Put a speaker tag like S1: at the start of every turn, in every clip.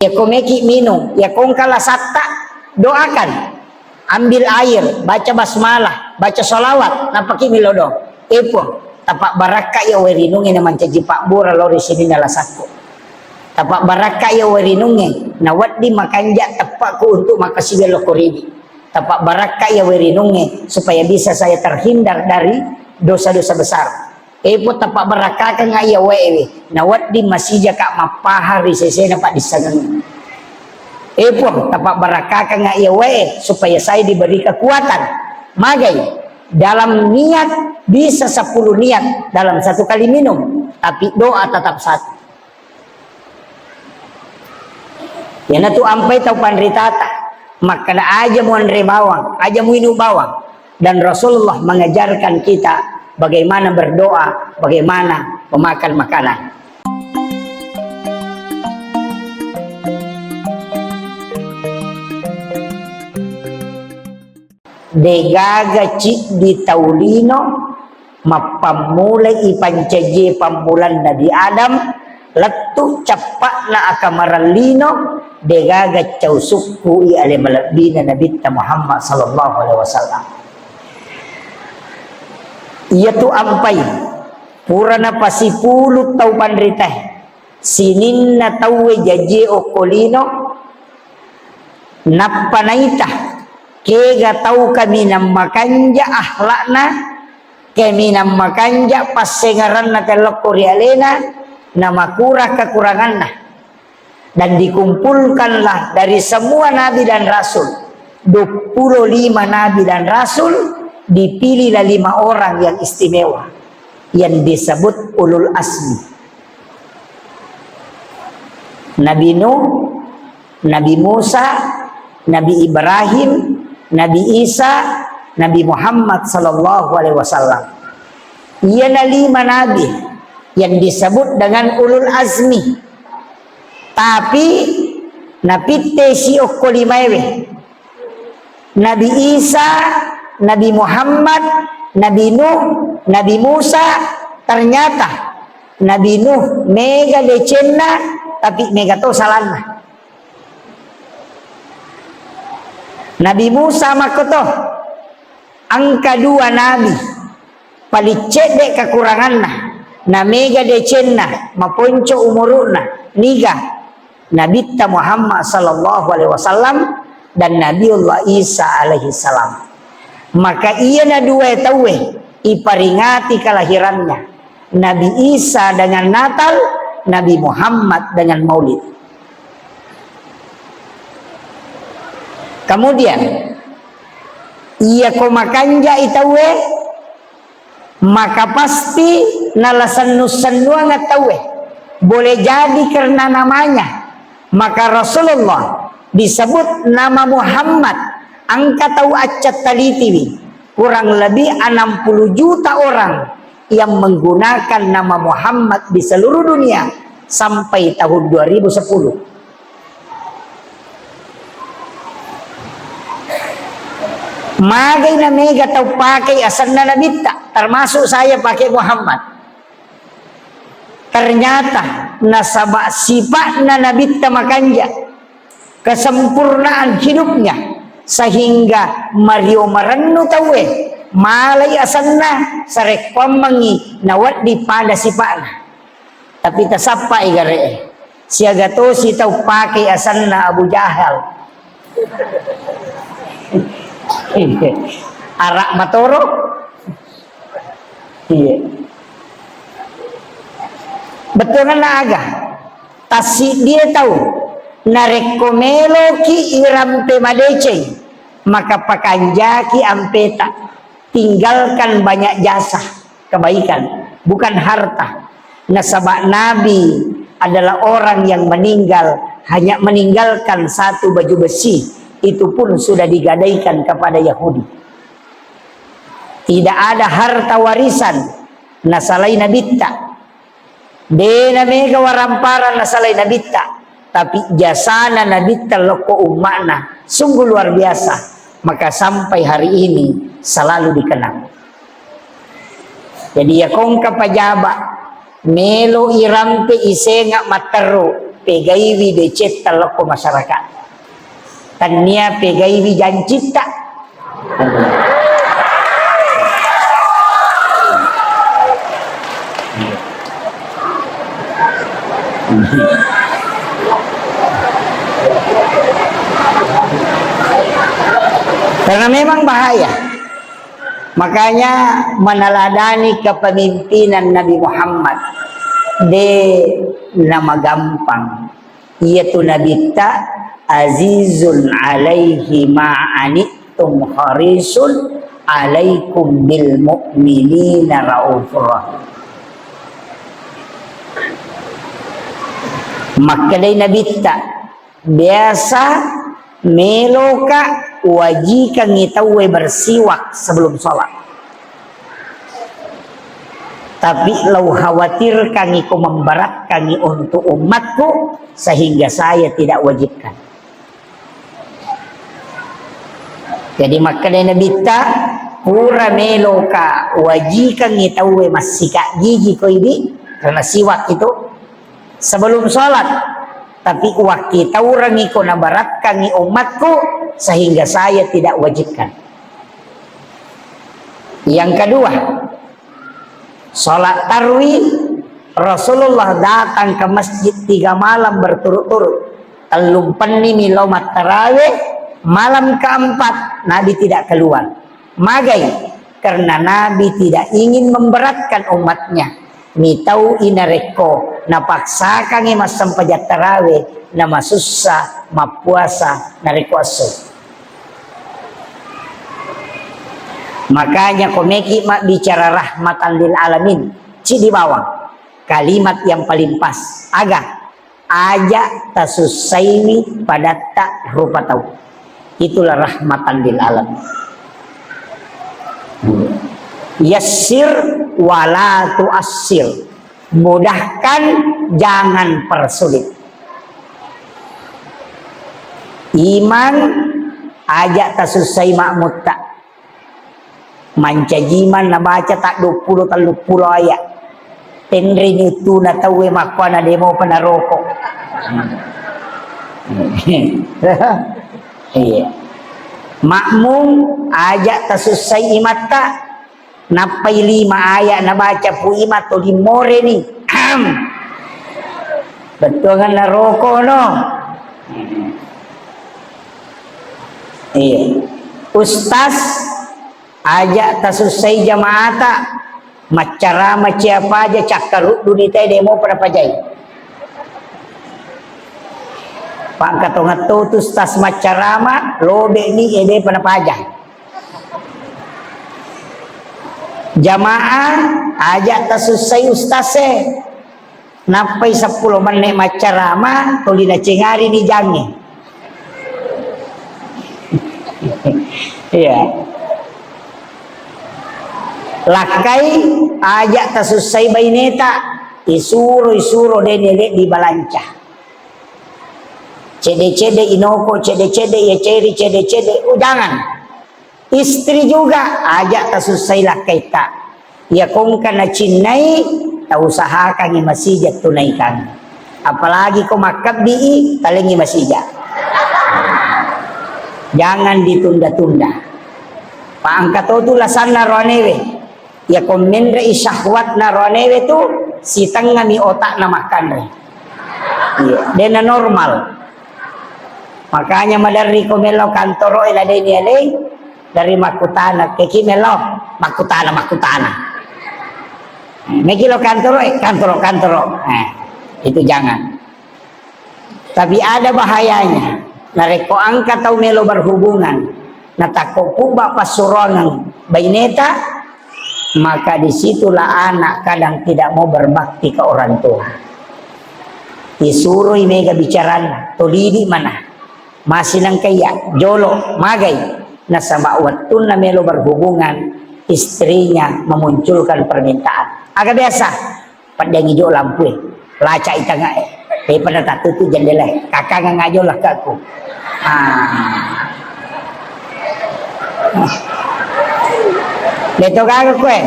S1: Ya komeki minum, ya kong kala sakta, doakan, ambil air, baca basmalah, baca sholawat, napaki milodo, epo, tapak baraka ya werinungi na mancaji pak bura lori sini nalasako, tapak baraka ya werinungi, na waddi makanja tapakku untuk makasih lokoribi, tapak baraka ya werinungi supaya bisa saya terhindar dari dosa-dosa besar. Epo tapak baraka ka nga iya wewe na waddi masija ka mapahari sesena pak disagang. Epo tapak baraka ka nga iya wewe supaya saya diberi kekuatan. Magay dalam niat bisa 10 niat dalam satu kali minum, tapi doa tetap satu. Ya natu ampai tau panritata, maka na aja mu andre bawang, aja mu inu bawang. Dan Rasulullah mengajarkan kita bagaimana berdoa, bagaimana memakan makanan. Degaga cik di taulino mapamulai ipancaje pambulan Nabi Adam letu capak na akamaralino degaga causukku i ale malabina Nabi Muhammad sallallahu alaihi wasallam. Ia tu ampai purana pasipulu tau panriteh sinin na tauwe jaje okolino napanaita kega tau kami nam makanja ahlakna kami nam makanja pasengaran na telokori alena nama kurang kekuranganna dan dikumpulkanlah dari semua nabi dan rasul 25 nabi dan rasul, dipilihlah 5 orang yang istimewa yang disebut ulul azmi. Nabi Nuh, Nabi Musa, Nabi Ibrahim, Nabi Isa, Nabi Muhammad sallallahu alaihi wasallam. Ia 5 nabi yang disebut dengan ulul azmi. Tapi napitte si okkolimaewe. Nabi Isa, Nabi Muhammad, Nabi Nuh, Nabi Musa, ternyata Nabi Nuh mega lecenna tapi mega to salanna. Nabi Musa makoto angka 2 nabi palicede kekuranganna na mega lecenna maponco umuruna niga Nabi Muhammad sallallahu alaihi wasallam dan Nabiullah Isa alaihi salam. Maka ia na 2 tawe iparingati kelahirannya Nabi Isa dengan Natal, Nabi Muhammad dengan Maulid. Kemudian ia komakanja itawe maka pasti nalasan nusanua ngatawe boleh jadi karena namanya maka Rasulullah disebut nama Muhammad angka tahu acat talitiwi kurang lebih 60 juta orang yang menggunakan nama Muhammad di seluruh dunia sampai tahun 2010. Magay na mega tahu pakai asal na nabita termasuk saya pakai Muhammad. Ternyata nasabak sifat na nabita makanja kesempurnaan hidupnya sehingga Mario Marannu tawe malay asanna sarek pamangi nawat di pada sifatna tapi tasapa igare siaga to si tau pakai asanna Abu Jahal arak matoro iya betul na aga tasi dia tahu narekomelo ki irampe madece maka pakanjaki ampeta tinggalkan banyak jasa kebaikan bukan harta. Nasabak Nabi adalah orang yang meninggal hanya meninggalkan 1 baju besi itu pun sudah digadaikan kepada Yahudi. Tidak ada harta warisan nasalai nabita dena mega waramparan nasalai nabita tapi jasana Nabi teloko umakna sungguh luar biasa maka sampai hari ini selalu dikenang. Jadi ya kong kapajaba melo irampe isenga matero pegaiwi becet telok masyarakat. Tania pegaiwi jancita. Karena memang bahaya. Makanya meneladani kepemimpinan Nabi Muhammad de nama gampang. Yaitu Nabi ta azizun alaihi ma'anittum harisun alaikum bil mu'minina raufur rahim. Maka dari Nabi ta biasa meloka wajib ngitawe bersiwak sebelum sholat. Tapi lau khawatir kami ku memberat kami untuk umatku sehingga saya tidak wajibkan. Jadi maka dari Nabi ta pura meloka wajib ngitawe masika gigi ko ini karena siwak itu sebelum sholat. Tapi waktu taurang iko na barat kami umatku sehingga saya tidak wajibkan. Yang kedua, sholat tarwih Rasulullah datang ke masjid 3 malam berturut-turut. Telumpen ini lomat tarawih, malam keempat Nabi tidak keluar. Magai karena Nabi tidak ingin memberatkan umatnya. Mitau inareko napaksa kangi masam pajat tarawih nama susah mapuasa narekuaso. Makanya komeki mak bicara rahmatan lil alamin ci di bawah kalimat yang paling pas agak aja tasusaimi pada tak rupa tahu itulah rahmatan lil alamin. Yassir wala tu'assir, mudahkan jangan persulit. Iman ajak tasusai makmud tak mancajiman na baca tak 20-30 ayat tenrin itu na tawe makwana demo panaroko. Iya. Makmum ajak tasusai imat tak napai 5 ayat na baca pu imat to limore ni. Betul kan naroko no. Iya. Ustaz ajak tasusai jamaata macara apa aja cakkarut dunita demo pada pajai. Pak katongat tu ustaz macarama lobe ni ede pada pajai. Jamaah ajak tasusai ustase napai 10 menit macarama tolina cengari ni jangi. Iya. Lakai ajak tasusai baineta isuro denele di balanca. Cede-cede inoko, cede-cede ya ceri, cede-cede jangan. Istri juga ajak tasusai lakai tak. Ya kong kana cinai tak usahakan i masijat tunaikan. Apalagi kau makab di talengi masijat. Jangan ditunda-tunda. Pak angkat tu lasana ronewe. Ya komendra isyahwat na ronewe tu si tengah mi otak na makan re. Iya, dena normal. Makanya madari komelo kantoro ila deni alay dari makutana ke kimelo makutana. Mekilo kantoro. Itu jangan. Tapi ada bahayanya. Nareko angkat tau melo berhubungan. Natako kuba pasurongan baineta, maka disitulah anak kadang tidak mau berbakti ke orang tua. Disuruh mega bicarana, tolidi mana? Masih nang kaya, jolo, magai. Nasaba watun na melo berhubungan, istrinya memunculkan permintaan. Agak biasa, pada ngijo lampu, laca itanga daripada tak tutup jendela, kakak ngajo lah ke aku. Leto kagak kue.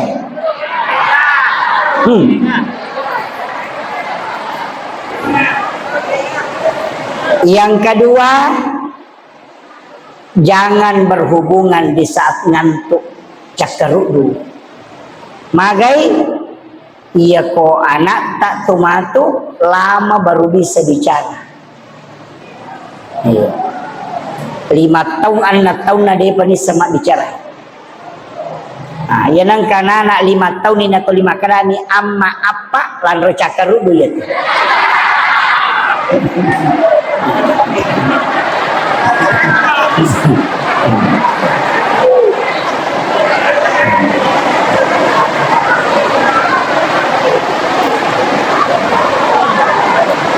S1: Yang kedua, jangan berhubungan di saat ngantuk, cakeruk dulu. Magai iya ko anak tak tumatu lama baru bisa bicara. 5 tahun anak tahun na dia panis sama bicara. Nah, yan ang kanana 5 tahun ni nato 5 karani amma apa lanro cakeruk dulu.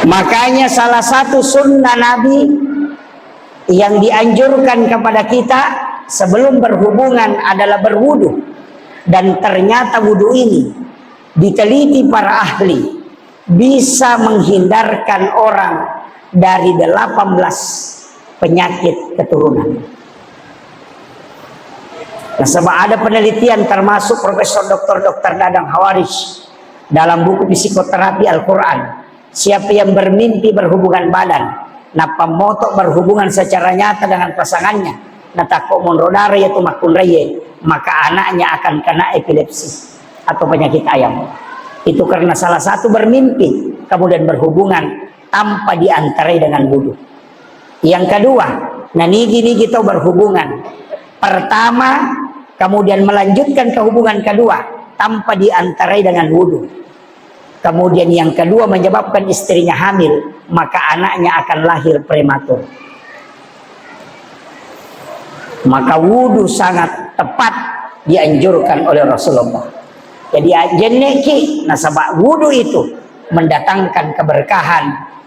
S1: Makanya salah satu sunnah Nabi yang dianjurkan kepada kita sebelum berhubungan adalah berwudu. Dan ternyata wudu ini diteliti para ahli bisa menghindarkan orang dari 18 penyakit keturunan. Nah, sebab ada penelitian termasuk Profesor Dr. Dadang Hawaris dalam buku Psikoterapi Al-Quran. Siapa yang bermimpi berhubungan badan, napa motok berhubungan secara nyata dengan pasangannya, natakok monrodare yaitu makun reye, maka anaknya akan kena epilepsi atau penyakit ayam. Itu karena salah satu bermimpi kemudian berhubungan tanpa diantarai dengan wudu. Yang kedua, nigi kita berhubungan pertama, kemudian melanjutkan ke hubungan kedua tanpa diantarai dengan wudu. Kemudian yang kedua menyebabkan istrinya hamil, maka anaknya akan lahir prematur. Maka wudu sangat tepat dianjurkan oleh Rasulullah. Jadi jeneki nasabak wudu itu mendatangkan keberkahan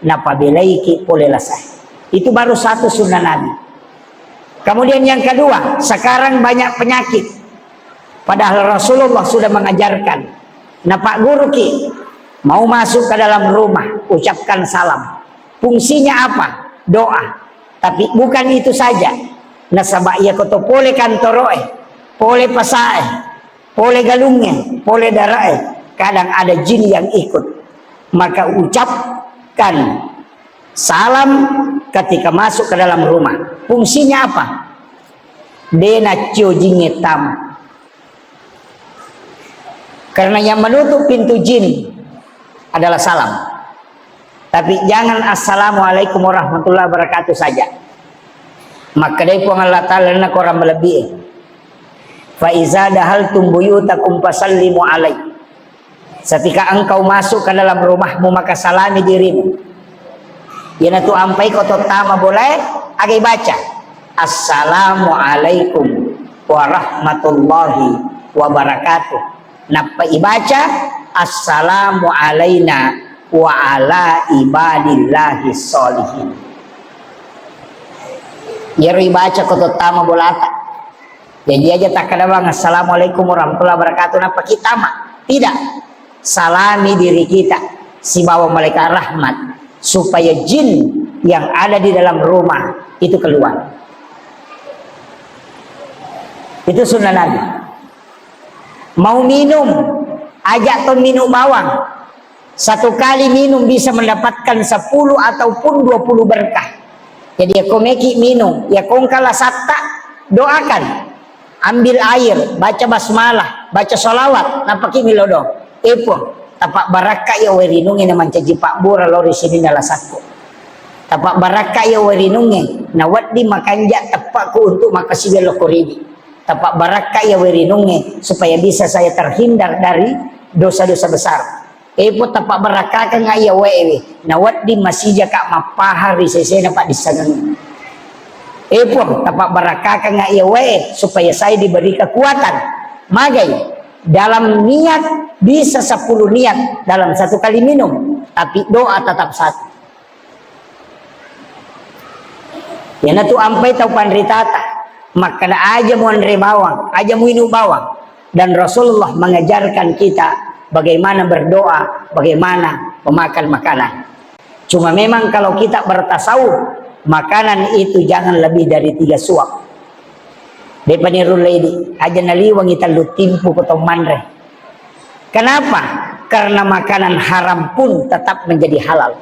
S1: napabilaiki polelasai. Itu baru satu sunnah Nabi. Kemudian yang kedua, sekarang banyak penyakit. Padahal Rasulullah sudah mengajarkan. Napak guru ki mau masuk ke dalam rumah, ucapkan salam. Fungsinya apa? Doa. Tapi bukan itu saja. Nasabak ia koto pole kantoroe, pole pasae, pole galungnya, pole darae. Kadang ada jin yang ikut. Maka ucapkan salam ketika masuk ke dalam rumah. Fungsinya apa? Dena ciojingetam. Karena yang menutup pintu jin adalah salam. Tapi jangan assalamualaikum warahmatullahi wabarakatuh saja. Maka dari pun Allah Ta'ala nak orang melebihi. Fa iza dahaltum buyutakum fasallimu alaihi. Ketika engkau masuk ke dalam rumahmu maka salami dirimu. Yana tu ampai kau tama boleh agai baca assalamualaikum warahmatullahi wabarakatuh. Napa ibaca assalamu alaina wa ala ibadillahi sholihin. Ya ibaca kau tama bolata. Jadi aja tak kada bang assalamualaikum warahmatullahi wabarakatuh napa kita mah tidak. Salami diri kita si bawa malaikat rahmat supaya jin yang ada di dalam rumah itu keluar. Itu sunnah Nabi. Mau minum, ajak ton minum bawang. Satu kali minum bisa mendapatkan 10 ataupun 20 berkah. Jadi ya komeki minum, ya kongkala satta, doakan. Ambil air, baca basmalah, baca sholawat, napaki milodo. Epo, tapak baraka ya werinungi na mancaji pak bura lori sini nala satu. Tapak baraka ya werinungi na waddi makanja tapakku untuk makasih lokoribi. Tapak baraka ya werinungi supaya bisa saya terhindar dari dosa-dosa besar. Epo tapak baraka kan ya wewe na waddi masih jaka mapahari sesena pak disangan. Epo tapak baraka kan ya wewe supaya saya diberi kekuatan. Magai dalam niat bisa 10 niat dalam satu kali minum, tapi doa tetap satu. Ya natu ampai tau panritata, maka aja mau andre bawang, aja mau minum bawang. Dan Rasulullah mengajarkan kita bagaimana berdoa, bagaimana memakan makanan. Cuma memang kalau kita bertasawuf, makanan itu jangan lebih dari 3 suap. Depanirul lady aja naliwang kita lutimpu kotong manre. Kenapa? Karena makanan haram pun tetap menjadi halal.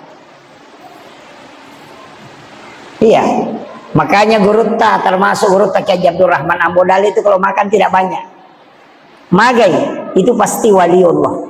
S1: Iya. Makanya gurutta, termasuk gurutta Kiai Abdul Rahman Ambodal itu kalau makan tidak banyak. Magai itu pasti waliullah.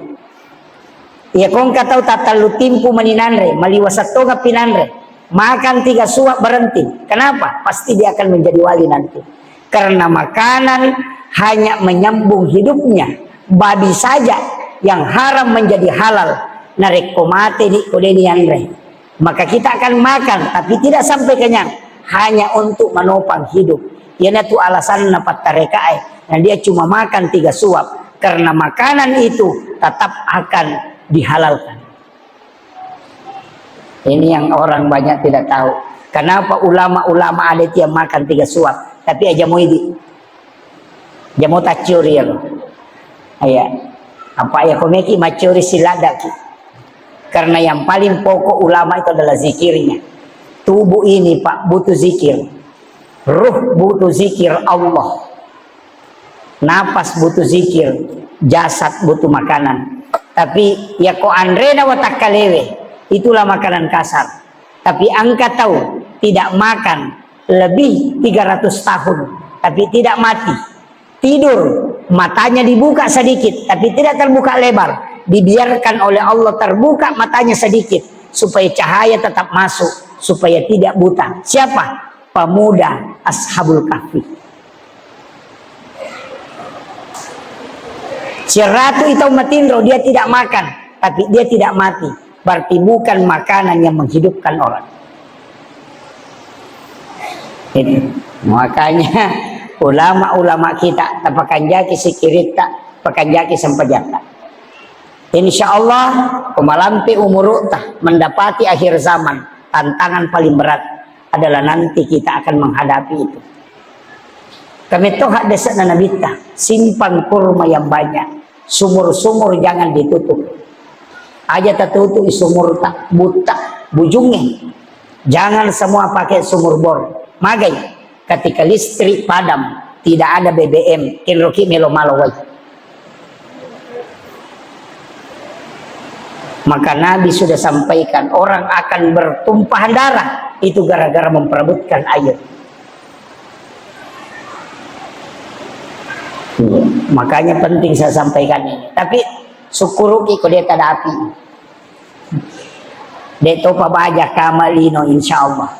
S1: Ya kong katau tatalu timpu maninanre, maliwasatoga pinanre. Makan 3 suap berhenti. Kenapa? Pasti dia akan menjadi wali nanti. Karena makanan hanya menyambung hidupnya. Babi saja yang haram menjadi halal. Narekomate di kodenianre. Maka kita akan makan tapi tidak sampai kenyang. Hanya untuk menopang hidup. Yana tu alasan napat tarekai. Dan dia cuma makan 3 suap. Karena makanan itu tetap akan dihalalkan. Ini yang orang banyak tidak tahu. Kenapa ulama-ulama ada yang makan 3 suap, tapi aja mau ini, jamu tacuri ya, ayah, apa ya komeki macuri siladaki. Karena yang paling pokok ulama itu adalah zikirnya. Tubuh ini Pak butuh zikir, ruh butuh zikir Allah, napas butuh zikir, jasad butuh makanan. Tapi ya ko andrena watakalewe, itulah makanan kasar. Tapi angka tahu tidak makan lebih 300 tahun tapi tidak mati. Tidur matanya dibuka sedikit tapi tidak terbuka lebar. Dibiarkan oleh Allah terbuka matanya sedikit supaya cahaya tetap masuk, supaya tidak buta. Siapa? Pemuda Ashabul Kahfi. Si ratu itu matindro, dia tidak makan tapi dia tidak mati. Berarti bukan makanan yang menghidupkan orang. Itu. Makanya ulama-ulama kita tapakan jaki sikirita, pakan jaki sempajata. Insya Allah pemalampi umur mendapati akhir zaman. Tantangan paling berat adalah nanti kita akan menghadapi itu. Kami tohak desa nanabita, simpan kurma yang banyak. Sumur-sumur jangan ditutup. Aja tertutup sumur tak buta bujungnya. Jangan semua pakai sumur bor. Magai ketika listrik padam, tidak ada BBM, kinroki melo malawai. Maka Nabi sudah sampaikan orang akan bertumpahan darah itu gara-gara memperebutkan air. Makanya penting saya sampaikan ini. Tapi syukuruki kok dia tak ada api. Deto pabaja kamalino insya Allah.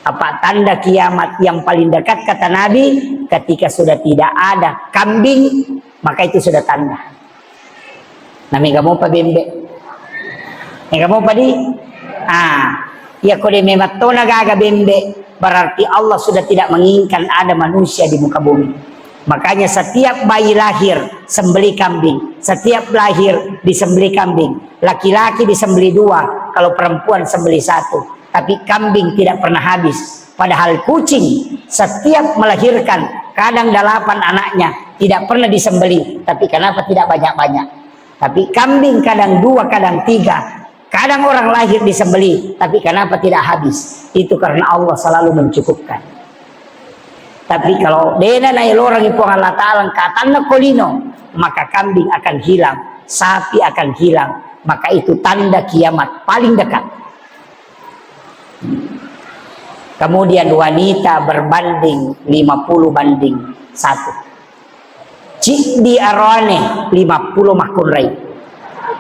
S1: Apa tanda kiamat yang paling dekat kata Nabi? Ketika sudah tidak ada kambing, maka itu sudah tanda. Nami kamu pa bembe. Kamu pa di? Ya kode memato nagaga bembe. Berarti Allah sudah tidak menginginkan ada manusia di muka bumi. Makanya setiap bayi lahir sembeli kambing, setiap lahir disembeli kambing, laki-laki disembeli 2, kalau perempuan sembeli 1. Tapi kambing tidak pernah habis. Padahal kucing setiap melahirkan kadang 8 anaknya tidak pernah disembeli. Tapi kenapa tidak banyak-banyak? Tapi kambing kadang 2, kadang 3. Kadang orang lahir disembeli, tapi kenapa tidak habis? Itu karena Allah selalu mencukupkan. Tapi kalau dena na orang ipo Allah Ta'ala katana kolino, maka kambing akan hilang, sapi akan hilang. Maka itu tanda kiamat paling dekat. Kemudian wanita berbanding 50-1. Cik di arone 50 mahkunrai.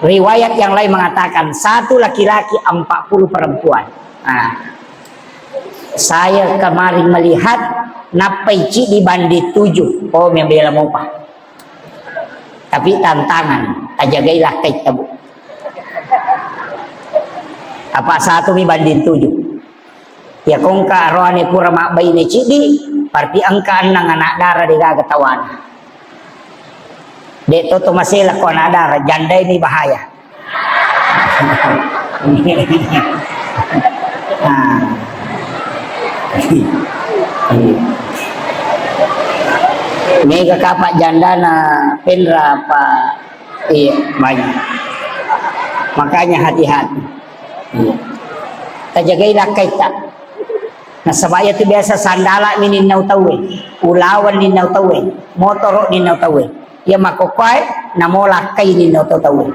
S1: Riwayat yang lain mengatakan 1 laki-laki 40 perempuan. Saya kemarin melihat napai cik dibanding 7. Oh membela mopa. Tapi tantangan tajagailah kait tabu. Apa 1 dibanding 7. Ya kongka rohani pura mak bayi ni cik di. Parti angka nang anak darah di gagatawan. Dek toto masalah ko anak darah. Janda ini bahaya. Mega kapak janda na pendra apa iya banyak. Makanya hati-hati. Tajagailah kaita. Nah sabaya itu biasa sandala nininaw tawe, ulawan nininaw tawe, motor nininaw tawe. Ya makokoy na molakay nininaw tawe.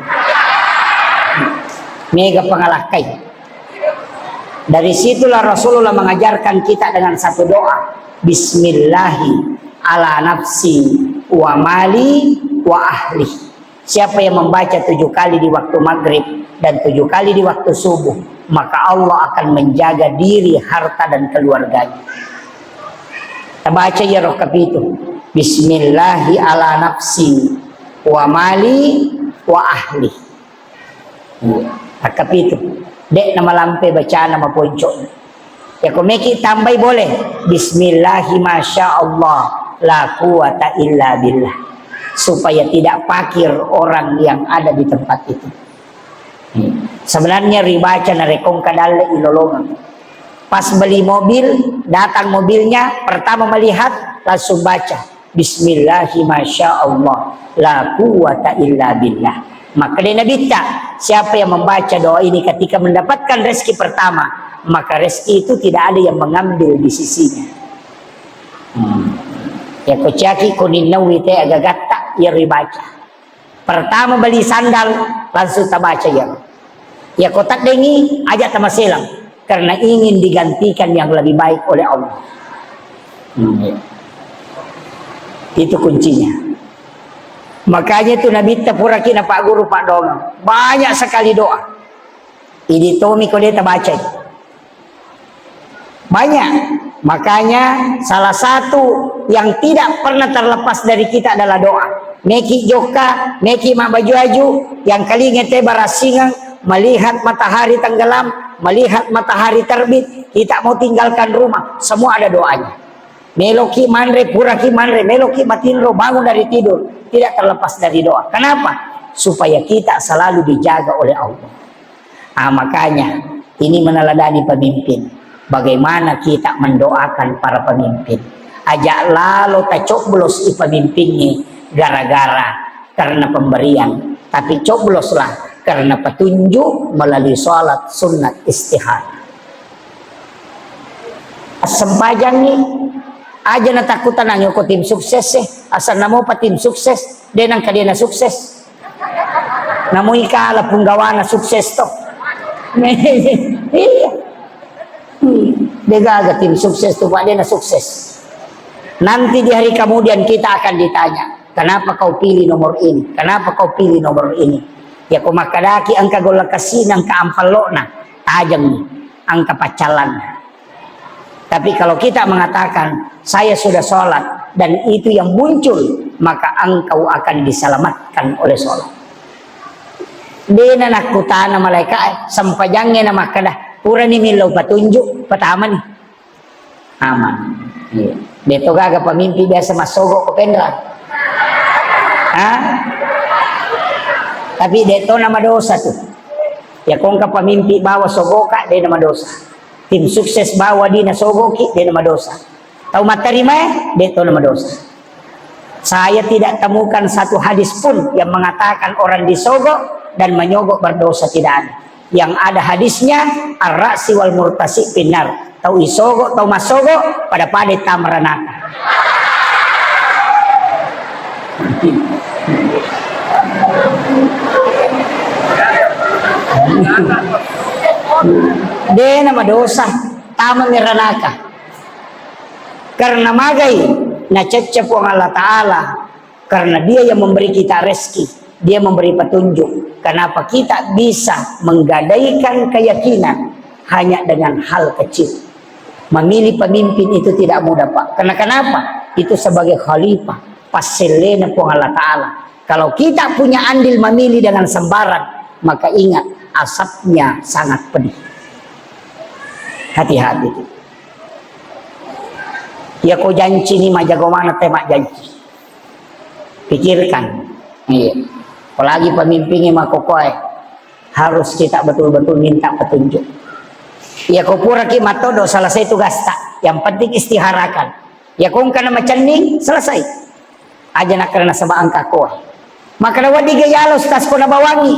S1: Mega pangalakay. Dari situlah Rasulullah mengajarkan kita dengan satu doa, Bismillahi ala nafsi wa mali wa ahli. Siapa yang membaca 7 kali di waktu maghrib dan 7 kali di waktu subuh, maka Allah akan menjaga diri, harta dan keluarganya. Kita baca ya rokab itu, Bismillahi ala nafsi wa mali wa ahli. Rokab itu dek nama lampe bacaan nama poncok. Ya komeki tambah boleh, Bismillahi masya Allah la quwata illa billah, supaya tidak pakir orang yang ada di tempat itu. Sebenarnya ribaca narekong kadal ilolongan. Pas beli mobil, datang mobilnya, pertama melihat langsung baca Bismillahi masya Allah la quwata illa billah. Maka dia Nabi tak, siapa yang membaca doa ini ketika mendapatkan rezeki pertama, maka rezeki itu tidak ada yang mengambil di sisinya. Ya kocaki kuninawi teh agak gatak ya ribaca. Pertama beli sandal langsung tak baca ya. Ya kotak dengi ajak tama selang karena ingin digantikan yang lebih baik oleh Allah. Itu kuncinya. Makanya itu Nabi tapurakin Pak Guru Pak Dong banyak sekali doa. Ini Tommy kalau dia baca banyak. Makanya salah satu yang tidak pernah terlepas dari kita adalah doa. Meki joka, meki mak baju aju, yang kali ngete barasingang, melihat matahari tenggelam, melihat matahari terbit, kita mau tinggalkan rumah, semua ada doanya. Meloki manre, puraki manre, meloki matinro, bangun dari tidur, tidak terlepas dari doa. Kenapa? Supaya kita selalu dijaga oleh Allah. Makanya ini meneladani pemimpin. Bagaimana kita mendoakan para pemimpin. Ajak lalu tak coblos i pemimpinnya gara-gara karena pemberian. Tapi cobloslah karena petunjuk melalui sholat sunat istihad. Sempajang nih aja na takutan ang ko tim sukses asal namo pa tim sukses denang kadena sukses namo ikala punggawana sukses to iya degaga tim sukses to pa na sukses. Nanti di hari kemudian kita akan ditanya, kenapa kau pilih nomor ini, kenapa kau pilih nomor ini. Ya kau makadaki ang kagolakasin ang kaampalona tajam ang kapacalan. Tapi kalau kita mengatakan saya sudah sholat dan itu yang muncul, maka engkau akan diselamatkan oleh sholat. Dena nakutana malaikat sampajangnya nama kada pura ni milau patunjuk pertama nih aman. Iya. Beto gaga pemimpi biasa masogok ke pendra. Tapi deto nama dosa tuh. Ya kong ka pemimpi bawa sogoka dia nama dosa. Tim sukses bawa di nasogoki dia nama dosa. Tahu materima dia itu nama dosa. Saya tidak temukan satu hadis pun yang mengatakan orang disogok dan menyogok berdosa, tidak ada. Yang ada hadisnya ar-ra'si wal murtasi pinar. Tahu isogok tahu masogok pada tamranaka. Dia nama dosa tama miranaka karena magai na cecep Allah Ta'ala, karena dia yang memberi kita rezeki, dia memberi petunjuk. Kenapa kita bisa menggadaikan keyakinan hanya dengan hal kecil. Memilih pemimpin itu tidak mudah Pak, karena kenapa? Itu sebagai khalifah paselena pun Allah Ta'ala. Kalau kita punya andil memilih dengan sembarang, maka ingat asapnya sangat pedih. Hati-hati. Ya kau janji ni majago mana temak janji. Pikirkan. Iya. Apalagi pemimpinnya makokoy, harus kita betul-betul minta petunjuk. Ya kau pura ki matodo selesai tugas tak. Yang penting istiharakan. Ya kau kana macaning selesai. Aja nak karena sama angka kau. Maka wadi gayalos tas ko na bawangi.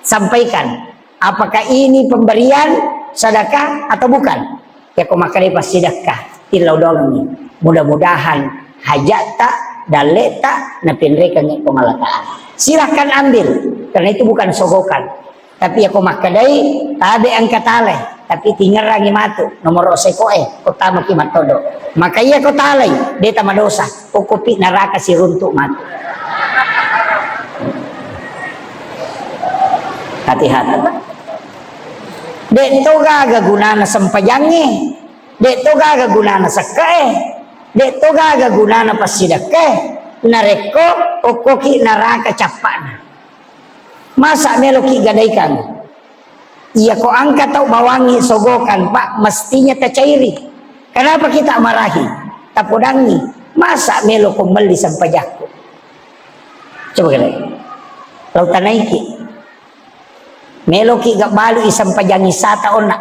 S1: Sampaikan. Apakah ini pemberian sedekah atau bukan? Ya kau makan pas sedekah. Ilau dong ni. Mudah-mudahan hajata daleta na pinrekan ni pengalatan. Silahkan ambil, karena itu bukan sogokan. Tapi aku makadai tabe angkatale. tapi tinggal rangi matu nomor oseko kota maki matodo maka iya kota alay deta madosa kopi neraka si runtuk matu. Hati-hati. Dek toga gunana sampajangi, dek toga gunana sakae, dek toga gunana pasidake, nareko okoki neraka capana. Masa meloki gadaikan? Iya ko angkat tau bawangi sogokan pak mestinya tercairi. Kenapa kita marahi? Tapodangi masa melo ko meli sampajakku. Coba kira. Lautan naiki. Melo ki gak balu isam pajangi sata ona.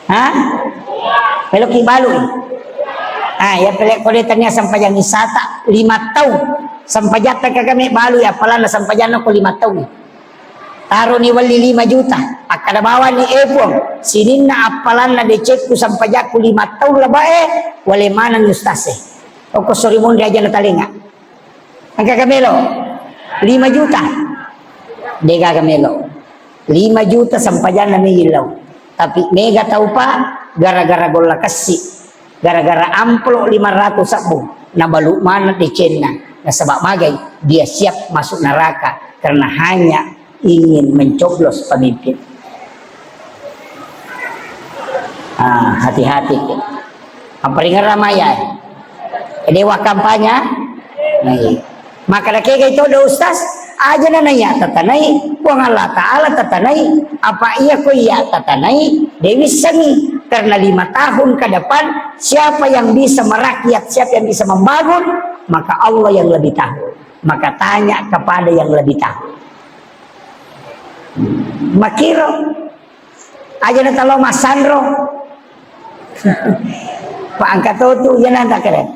S1: Hah? Melo ki balu. Ya pelek kode tanya sampajangi sata 5 tahun. Sampajata kagame balu ya palana sampajana ko 5 tahun. Taruh ni wali 5 juta. Akada bawa ni epong. Sinin na apalan na decekku sampajaku 5 tahun lah bae. Wale mana nyustase. Oko sorry mundi aja na talinga. Angka kamelo 5 juta. Dega kamelo 5 juta sampajana ni ilaw. Tapi mega tahu pa gara-gara gola kasih. Gara-gara amplo 500 sabung. Na balu mana di cena. Na sebab magai dia siap masuk neraka karena hanya ingin mencoblos pemimpin. Hati-hati. Amparingan ramaya. Dewa kampanye. Maka laki itu ada ustaz aja na naya tatanay kung Allah Ta'ala tatanay apa iya ko iya tatanay Dewi Sangi karena 5 tahun ke depan siapa yang bisa merakyat siapa yang bisa membangun maka Allah yang lebih tahu maka tanya kepada yang lebih tahu makiro aja na talo masandro Pak angkat tu yan ang takere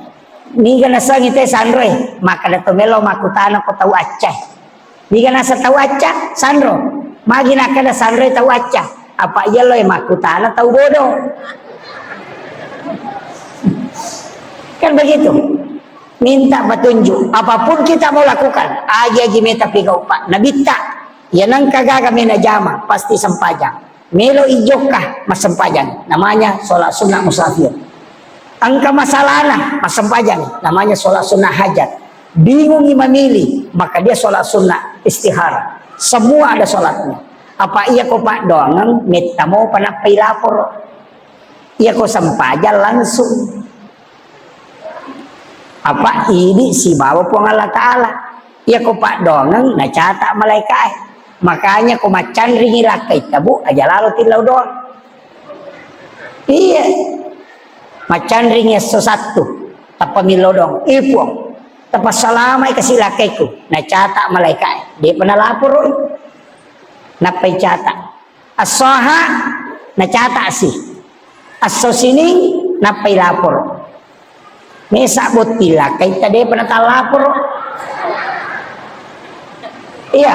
S1: Miga nasa ngite sandro maka dato melo makutana ko tahu acah. Miga nasa tahu acah sandro. Magi nakada sandro tahu acah. Apa iya lo makutana tahu bodoh. Kan begitu. Minta petunjuk. Apapun kita mau lakukan. Aja gimeta pigau pak. Nabita. Yanang kagaga mena jama pasti sempajang. Melo ijokah mas sempajang. Namanya sholat sunnah musafir. Angka masalahnya mas sempajang namanya sholat sunnah hajat bingung memilih maka dia sholat sunnah istihara semua ada sholatnya apa iya ko pak doangan meta mau panapai lapor iya ko sempajang langsung apa ini si bawa pun Allah Ta'ala iya ko pak doangan na catak malaikat makanya ko macan ringi lakai tabu aja lalu tilau doang iya macan ringnya sesatu tapa milodong ipong tapa salamai kasih lakaiku na catak malaikat dia pernah lapor napai catak asoha na catak sih aso sini napai lapor mesa buti lakai tadi pernah lapor iya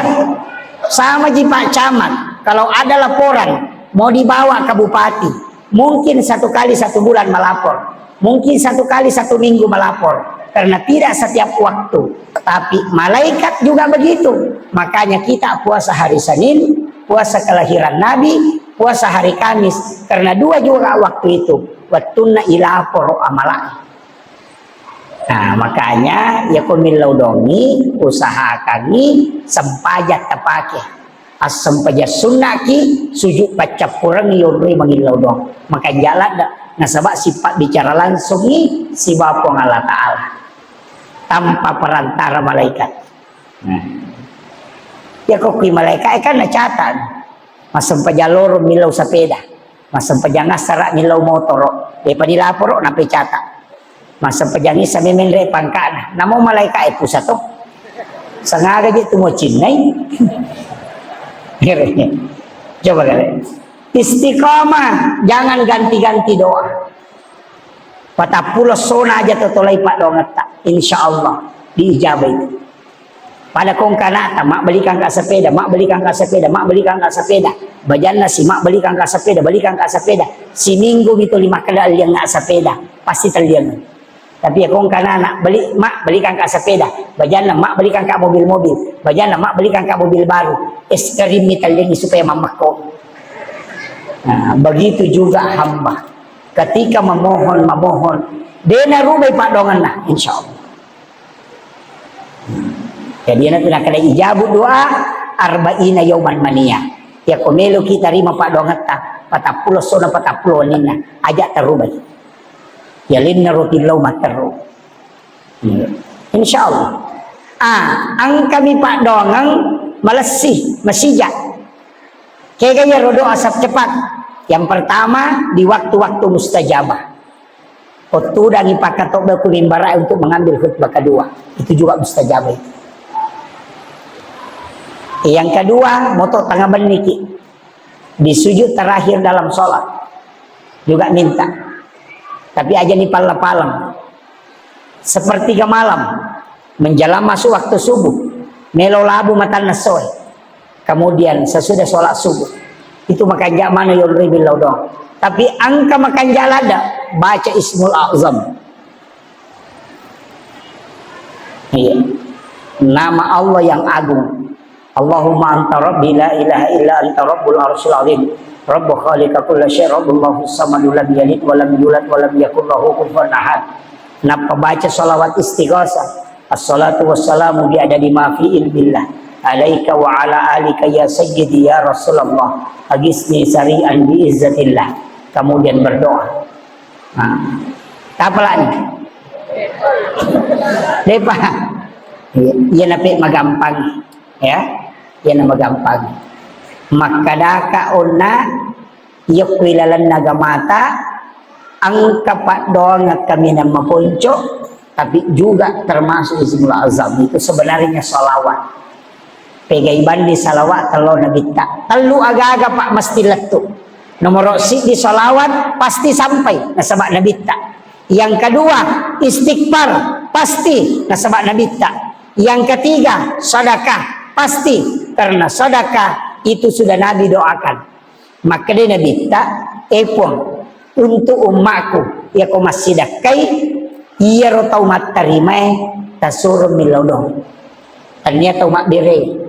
S1: sama ji Pak Camat kalau ada laporan mau dibawa ke bupati mungkin 1 kali 1 bulan melapor, mungkin 1 kali 1 minggu melapor, karena tidak setiap waktu. Tapi malaikat juga begitu. Makanya kita puasa hari Senin, puasa kelahiran Nabi, puasa hari Kamis, karena 2 juga waktu itu. Wattuna ilapor amalai. Nah makanya ya kumil dongi usaha kami sempajat tepake. Asam paja sunnaki sujud baca kurang yodri mangilau dong maka jalan dah nasabak sifat bicara langsung ni si bapa Allah Ta'ala tanpa perantara malaikat ya kok malaikat kan catat masam paja loro milau sepeda masam paja ngasarak milau motor daripada dilapor nampai catat masam paja ngisa memendre pangkana namo malaikat pusat tu sengaja gitu mau cinai coba kalian istiqomah jangan ganti-ganti doa patah pulau sona aja totolai pak doa tak insya Allah diijabah itu pada kong kanata mak belikan kak sepeda mak belikan kak sepeda mak belikan kak sepeda bajana si mak belikan kak sepeda si minggu itu 5 kali yang nak sepeda pasti terlihat tapi ya kong kanana beli mak belikan kak sepeda bajana mak belikan kak mobil bajana mak belikan kak mobil baru es krim ni terlihat supaya mamak kau Nah, begitu juga hamba ketika memohon dena rumai pak dongan lah insya Allah. Jadi nanti nak kena ijabut doa arba'ina yauman mania. Ya komelo kita rima pak dongan tak patapulo sona patapulo nina ajak terubah. Ya linna rotilau materu. Insya Allah. Ang kami pak dongang malesih masijak. Kayaknya rodo asap cepat. Yang pertama di waktu-waktu mustajabah. Otu dan ipakat tobaku mimbara untuk mengambil khutbah kedua. Itu juga mustajabah itu. Yang kedua moto tengah beniki. Di sujud terakhir dalam sholat. Juga minta. Tapi aja di palam. Sepertiga malam. Menjelang masuk waktu subuh, melo labu mata nasoy. Kemudian sesudah sholat subuh, itu makan jak mana yulri bilau dong. Tapi angka makan jak lada, baca Ismul A'zam. Iya. Nama Allah yang agung. Allahumma anta rabbi la ilaha illa anta rabbul arsyil azim. Rabbu khaliqa kulla syai' rabbullahu samadu lam yalid wa lam yulad wa lam yakul lahu kufuwan ahad. Napa baca salawat istighosah. Assalatu wassalamu bi'adadi ma fi ilmillah alaika wa ala alika ya sayyidi ya Rasulullah agisni sari'an bi'izzatillah. Kemudian berdoa. Apa lagi? Lepa. Ia napi magampang. Ya. Ia nama gampang. Makadaka ona yakwilalan nagamata angka pak doang kami nama ponco. Tapi juga termasuk Ismul Azam itu sebenarnya salawat. Pegai bandi salawat telo nabi tak. Telu aga-aga pak mesti letu. Nomor si di salawat pasti sampai nasabak nabi tak. Yang kedua istighfar pasti nasabak nabi tak. Yang ketiga sedekah pasti karena sedekah itu sudah nabi doakan. Maka dia nabi tak epon untuk umatku ya kau masih dakai. Iya rotau mat tarimai tasur milodong. Ternyata mak bere.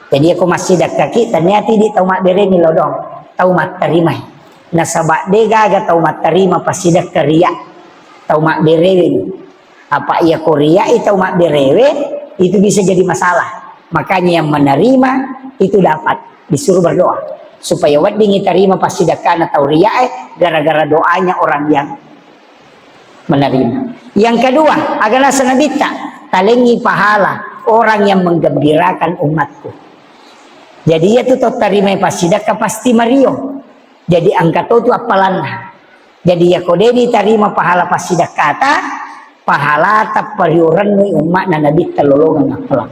S1: Jadi aku masih dak kaki ternyata di tau mak bere milodong. Tau mat tarimai. Nasabak dega ga tau mat tarima pasti dak keria. Tau mak bere. Apa iya korea itu tau mak berewe itu bisa jadi masalah. Makanya yang menerima itu dapat disuruh berdoa supaya wadingi tarima pasti dak kana tau ria gara-gara doanya orang yang menerima. Yang kedua adalah senabita talengi pahala orang yang menggembirakan umatku. Jadi ya tu terima pasidaka pasti Mario. Jadi angka tu apalan. Jadi ya kode diterima pahala pasidaka kata pahala tak pariuran ni umat na nabi telolongan apalan.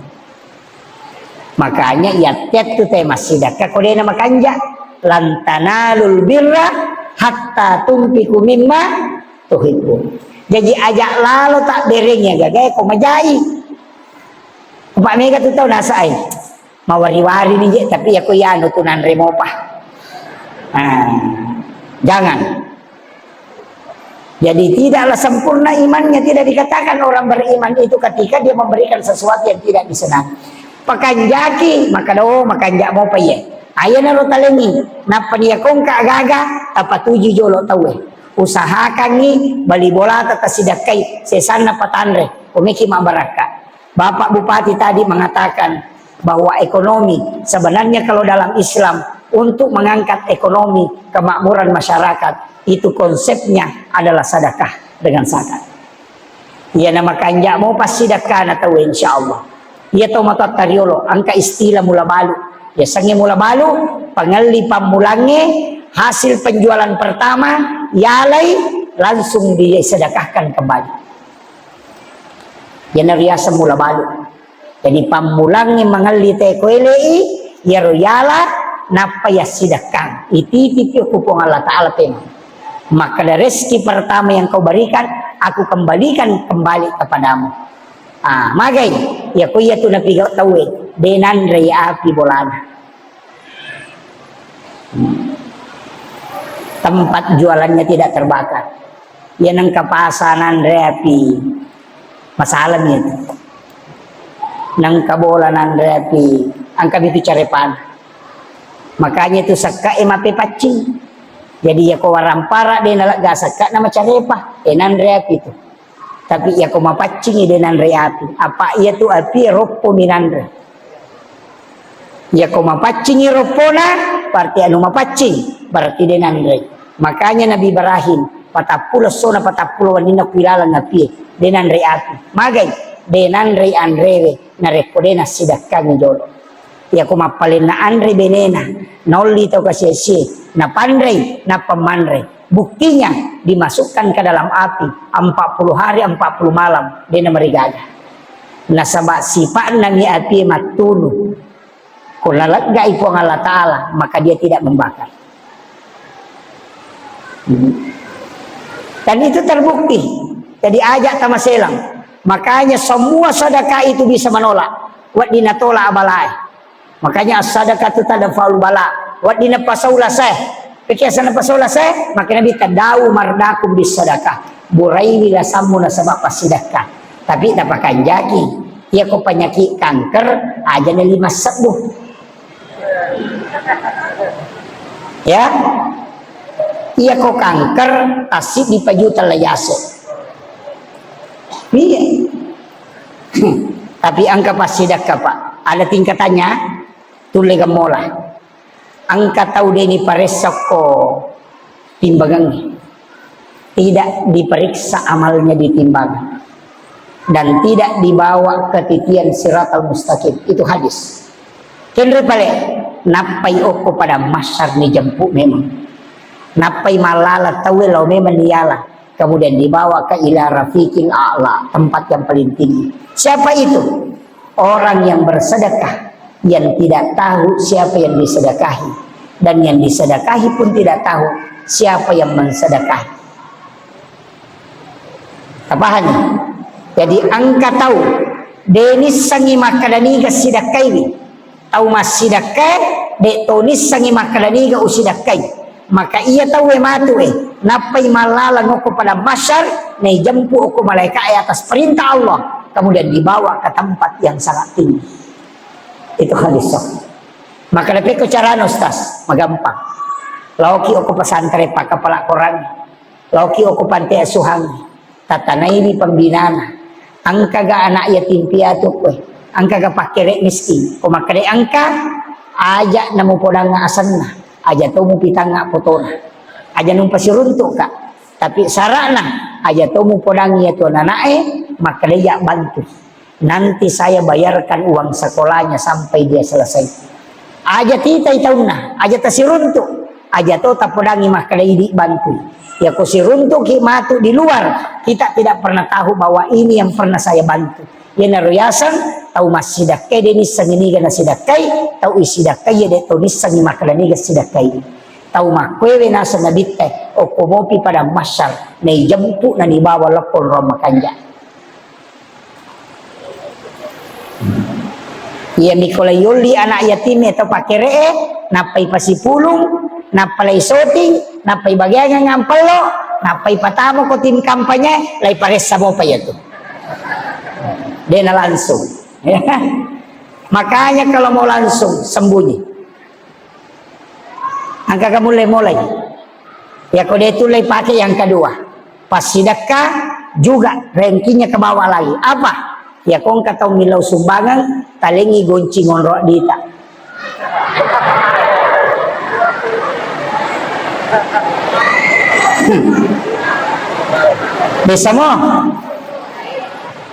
S1: Makanya ya tiat tu tema sidaka kode nama kanja lantanalul birra hatta tumpiku mimma tuhibbun. Jadi ajak lalu tak berengnya gagai kau majai. Pak Mega tu tahu nasai. Mawari-wari ni je tapi aku ya nutunan remopah. Jangan. Jadi tidaklah sempurna imannya, tidak dikatakan orang beriman itu ketika dia memberikan sesuatu yang tidak disenangi. Pakanjaki maka do makanjak mau paye. Ayana ro talengi napa dia kongka gaga apa tuju jolo tawe. Usahakan ni bali bola tata sidakai sesana patanre umiki mabaraka. Bapak Bupati tadi mengatakan bahwa ekonomi sebenarnya kalau dalam Islam untuk mengangkat ekonomi kemakmuran masyarakat itu konsepnya adalah sedekah dengan zakat. Ia nama kanja mau pas sedekah atau insyaallah. Ia tahu mata tariolo angka istilah mula balu. Ya sange mula balu pangali pamulange hasil penjualan pertama yalai langsung disedekahkan kembali. Yana riasa mula balu. Jadi pamulangi mangali teko elei ya royala napa ya sedekah. Iti kupung Allah Taala pema. Maka dari rezeki pertama yang kau berikan aku kembalikan kembali kepadamu. Magai ya ko ya tu napigaw tawe denan ray api bolana. Tempat jualannya tidak terbakar. Ya nang kapasanan reapi masalahnya itu. Nang kabolanan reapi angka itu carepan. Makanya itu saka emape pacing. Jadi ya ko warampara de nalak gasak kak nama carepa enan reapi itu. Tapi ya ko mapacingi denan reapi. Apa ia tu api ropo minandre. Ya ko mapacingi ropona berarti anu mapacing berarti denan re. Makanya Nabi Ibrahim patapula sona patapula wanina kuilala napi denan reapi. Magai denan re andrewe na rekodena sidak kami jolo. Ya ko mapalin na andre benena noli tau kasih na pandai, na pemandai. Buktinya dimasukkan ke dalam api 40 hari 40 malam dena marigaga. Na sabak sifat nami api matulu. Kulalat gai po Allah Ta'ala maka dia tidak membakar. Dan itu terbukti. Jadi ajak tama selang. Makanya semua sedekah itu bisa menolak. Wat dinatola abalai. Makanya sedekah itu tak ada faul bala. Wat dina pasaula seh pikisan pasaula seh maka Nabi tadau mardakum bis sedekah burai bila samu nasabak pasidekah tapi tapakan jaki ia ko penyakit kanker aja na 5 sembuh ya ia ko kanker tasib di pajuta layase iya tapi angka pasidekah Pak ada tingkatannya tulega mola angka tahu deni paresok ko timbangan tidak diperiksa amalnya di timbangan dan tidak dibawa ke titian siratal mustaqim itu hadis kendre pale napai oko pada masyar ni jemput memang napai malala tahu lo memang niala kemudian dibawa ke ila rafiqil a'la tempat yang paling tinggi siapa itu orang yang bersedekah yang tidak tahu siapa yang disedekahi dan yang disedekahi pun tidak tahu siapa yang mensedekahi. Tapahan. Jadi angka tahu denis sangi makadani ga sidakai tahu mas sidakai de tonis sangi makadani ga usidakai maka ia tahu matu napai malala ngoko pada masyar nei jempu aku malaikat atas perintah Allah kemudian dibawa ke tempat yang sangat tinggi. Itu hadis maka lebih ke cara nostas magampang lauki oku pesantren pak kepala korang lauki oku pantai asuhang tatanai di pembinaan angka ga anak yatim piatu angka ga pakere miskin kumakere angka aja namu podang asanna aja tomu pitanga potona aja num pasiruntuk kak tapi sarana aja tomu podang ya tu nanae maka dia bantu nanti saya bayarkan uang sekolahnya sampai dia selesai. Aja titai tauna, aja tasiruntuk, aja to tapodangi mah kalaidi bantu. Ya ko siruntuk himatu di luar, kita tidak pernah tahu bahwa ini yang pernah saya bantu. Ya naruyasan tahu masidakai denis sanginiga na sidakai, tahu isidakai ya de tonis sangi makalaniga sidakai. Tahu makwewe nasa nabite o kumopi pada masyar na ijampu na dibawa lapon roma kanja. Ia mikolay yuli anak yatim atau pakere napai pasipulung napai shooting napai bagian ngampelo napai patamo ko tim kampanye lay pares sa mo pa yato dia na langsung makanya kalau mau langsung sembunyi angka mulai ya kode itu lay pakai yang kedua pas sedekah juga rankingnya ke bawah lagi apa ya kong katau milau sumbangan talengi goncing onro dita bisa mo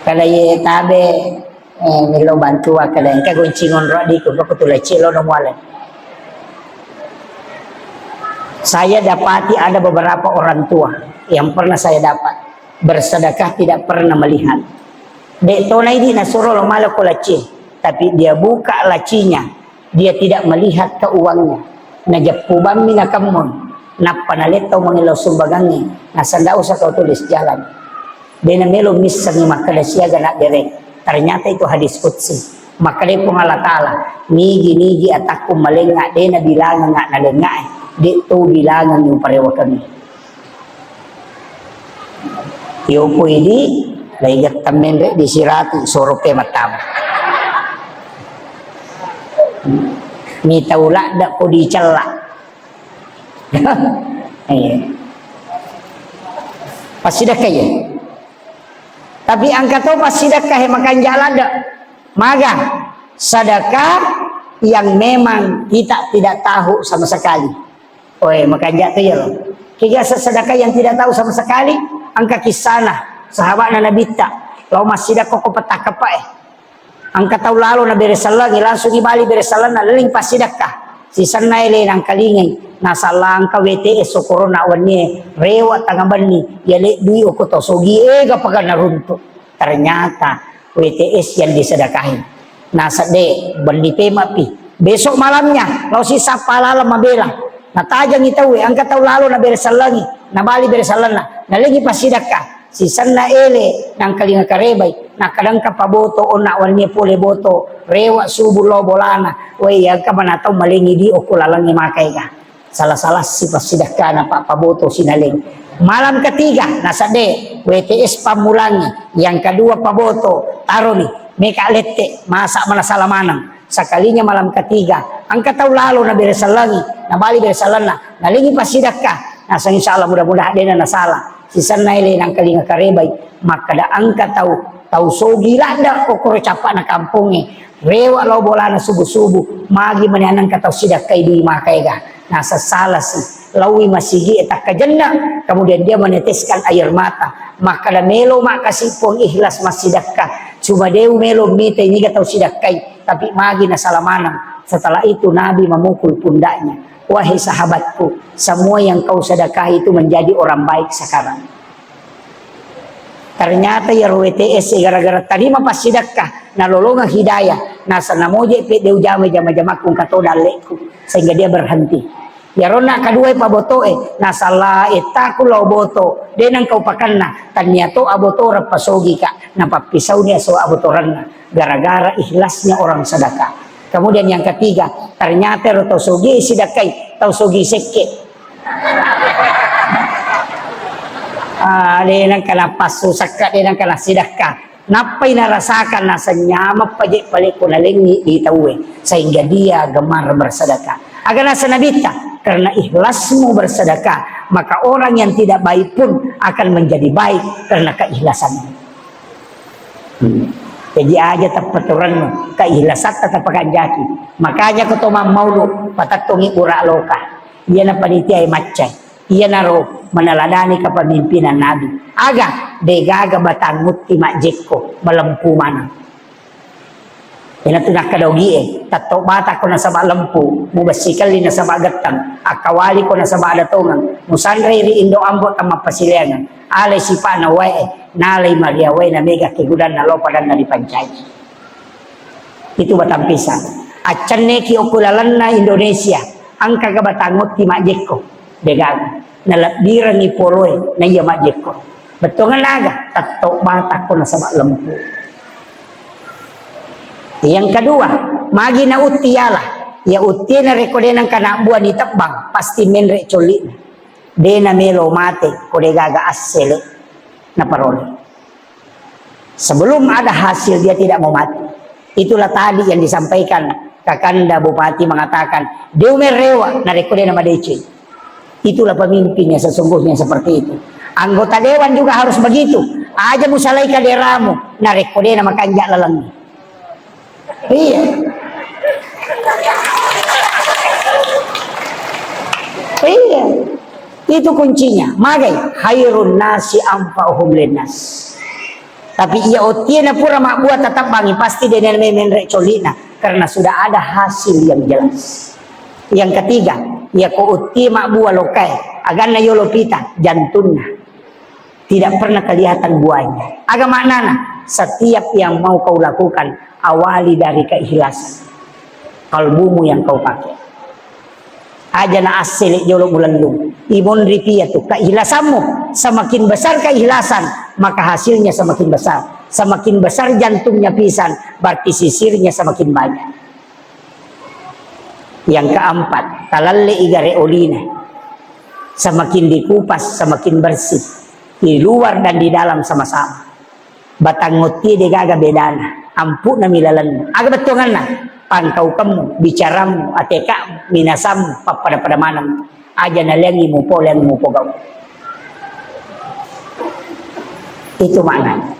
S1: kada ye tabe milau bantu kada engka goncing onro di ko tulai cilo no wale saya dapati ada beberapa orang tua yang pernah saya dapat bersedekah tidak pernah melihat dek tonai di nasuruh lo malah ko laci tapi dia buka lacinya dia tidak melihat ke uangnya najapubam mina kamun napanalito mangilaw sumbagangi nasanda usah kau tulis jalan dia namelo misang makadasyaga na direk ternyata itu hadis qudsi maka dia pun Allah Ta'ala nigi ataku malenga dia na bilangan nga nalenga di to bilangan yung parewa kami iyo po ini laigat tamen di sirati sorope matam ni taula da ko di cella Iya. Pas sedekah ya. Tapi angka tu pas sedekah makan jalan dak. Maka sedekah yang memang kita tidak tahu sama sekali. Makan jatuh ya. Kira sedekah yang tidak tahu sama sekali, angka kisana sahabat Nabi tak. Lau masih dak kok petak apa angka tahu lalu na beresalangi langsung ibali beresalan na laling pas sedekah. Si sanay le nang kalingay nasalang ka WTS so corona wanye rewa tangabani yale dui o koto sogi ega pagka narunto. Ternyata WTS yang disedekahin. Nasa de bandi pema pi. Besok malamnya lau si sapalala mabela. Natajang itaw angka tahu lalu na beresalangi nabali beresalan na nalagi pas sedekah. Si sanna ele nang kalinga karebay nakadang kapaboto o nawan niya pole boto rewa subu lo bolana way ka manataw malingi di o kulalang ni makay ka salah-salah si pasidaka na papaboto sinaling malam ketiga nasa de WTS pamulangi yang kedua paboto taro ni meka lete masa manasalamanang sakalinya malam ketiga ang kataw lalo na beresalangi nabali beresalan na nalingi pasidaka nasa insyaallah mudah-mudahan din na nasala si sanay le nang kalinga karebay makadaan ka tahu sogi lada kokoro capa na kampungnya rewa lau bola na subuh-subuh magi manyanang ka tahu sidak kay di makai ga nasa salah si lawi masigi etak kajenna kemudian dia meneteskan air mata maka da melo makasipong ikhlas masidak ka cuma deu melo mite ini ka tahu sidak kay tapi magi na salamanang setelah itu Nabi memukul pundaknya. Wahai sahabatku, semua yang kau sedekahi itu menjadi orang baik sekarang. Ternyata ya WTS gara-gara tadi mah pas sedekah, nalolonga hidayah, nasa namoje pe deu jama-jama-jamakung kato dalekku sehingga dia berhenti. Ya rona kadua pabotoe, nasa la etaku lau boto, denang kau pakanna, tanyato aboto rapasogi ka, napapisau dia so abotoranna, gara-gara ikhlasnya orang sedekah. Kemudian yang ketiga, ternyata tau sogi sidakai, tau sogi seke. Denang kala pasu sakat, denang kala sidakah. Napai narasakan nasa nyama pajek balik ko nalingi ditawe sehingga dia gemar bersedekah. Agar nasa nabita karena ikhlasmu bersedekah, maka orang yang tidak baik pun akan menjadi baik karena keikhlasanmu. Jadi aja tapaturanmu keikhlasan tetap akan jaki. Makanya ketomang maulu patatungi ura loka. Ia na panitia macay. Ia naro meneladani kepemimpinan Nabi. Aga degaga batang muti majeko melempu mana. Ina tunak kadogi tato bata ko na sa lempu, mubasikal na sa gatang, akawali ko na sa datongan, musandre ri indo ambot ang mapasilengan. Alay sipa na wae, nalay Maria wae na mega kigudan na lopadan na dipancay. Itu batang pisang. Acan neki okulalan na Indonesia, ang kagabatangot ti majeko, degaga. Nalabdiran ni poloy na iya majeko. Betongan naga, tato bata ko na sa lempu. Yang kedua, magi na utiala, ya uti na rekode ng kanabuan ni tabang, pasti menre coli. De na melo mate, kode gaga asele na parole. Sebelum ada hasil dia tidak mau mati. Itulah tadi yang disampaikan Kakanda Bupati mengatakan, Dew merewa na rekode na madece. Itulah pemimpinnya sesungguhnya seperti itu. Anggota dewan juga harus begitu. Aja musalai kaderamu, na rekode na makanja lalang. Iya. Iya. Itu kuncinya. Magai khairun nasi anfa'uhum linnas. Tapi ia otie na pura mak buat tetap bangi pasti dengan menrek colina karena sudah ada hasil yang jelas. Yang ketiga, ia ko otie mak buah lokai agan na yolopita jantunna. Tidak pernah kelihatan buahnya. Agak maknana setiap yang mau kau lakukan awali dari keikhlasan. Kalbumu yang kau pakai. Aja na asli jolo bulanlung. Ibon ripia tu keikhlasanmu semakin besar keikhlasan maka hasilnya semakin besar. Semakin besar jantungnya pisan berarti sisirnya semakin banyak. Yang keempat, talalle igare olina. Semakin dikupas semakin bersih. Di luar dan di dalam sama-sama. Batang ngoti degaga bedana. Ampun na milalan. Aga betongan na. Pangkau kamu, bicaramu, ateka, minasamu, papada-pada manam. aja nalengi mupo gau. Itu maknanya.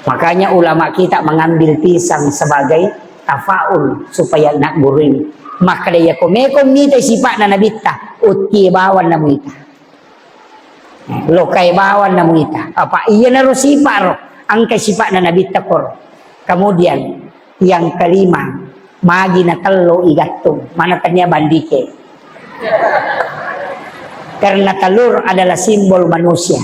S1: Makanya ulama kita mengambil pisang sebagai tafaul supaya nak guru ini. Maka dia komekom nita sifat na nabita utki bawan na muita. Lokai bawan na muita. Apa iya na sifat ro angka sifat na nabita kor. Kemudian yang kelima magi na telo igatung mana tanya bandike. Karena telur adalah simbol manusia.